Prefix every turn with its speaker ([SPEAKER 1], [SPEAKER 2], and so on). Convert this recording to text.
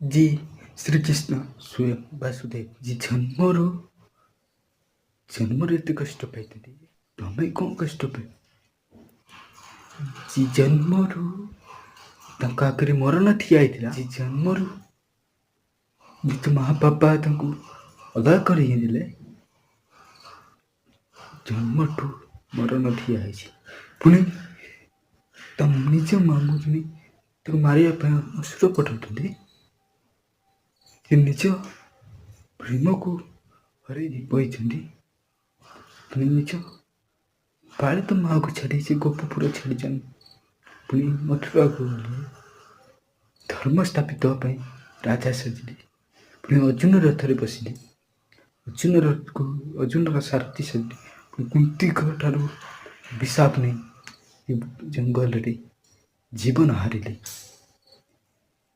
[SPEAKER 1] जी ଶ୍ରୀକୃଷ୍ଣ ସ୍ୱୟଂ ବାସୁଦେବ जी ଜନ୍ମରୁ ଏତେ କଷ୍ଟ ପାଇଛନ୍ତି। ତମେ କ'ଣ କଷ୍ଟ ପାଇ जी ଜନ୍ମରୁ ତାଙ୍କ ଆଗରେ ମରଣ ଠିଆ ହେଇଥିଲା। जी ଜନ୍ମରୁ ଯେତେ ମା ବାପା ତାଙ୍କୁ ଅଲଗା କରି ଦେଲେ, ଜନ୍ମଠୁ ମରଣ ଠିଆ ହେଇଛି। ପୁଣି ତମ ନିଜ ମାମୁଁ ତାକୁ ମାରିବା ପାଇଁ ଅସୁର ପଠାଉଛନ୍ତି। ସେ ନିଜ ପ୍ରେମକୁ ହରେଇ ବହିଛନ୍ତି। ପୁଣି ନିଜ ପାଳିତ ମାଆକୁ ଛାଡ଼ି ସେ ଗୋପପୁର ଛାଡ଼ିଛନ୍ତି। ପୁଣି ମଥୁରାକୁ ଗଲେ ଧର୍ମ ସ୍ଥାପିତ ପାଇଁ ରାଜା ସାଜିଲେ। ପୁଣି ଅର୍ଜୁନ ରଥରେ ବସିଲେ। ଅର୍ଜୁନର ସାରଥୀ ସାଜିଲେ। ପୁଣି କୁନ୍ତୀଙ୍କ ଠାରୁ ବିଶାପ ନେଇ ଜଙ୍ଗଲରେ ଜୀବନ ହାରିଲେ।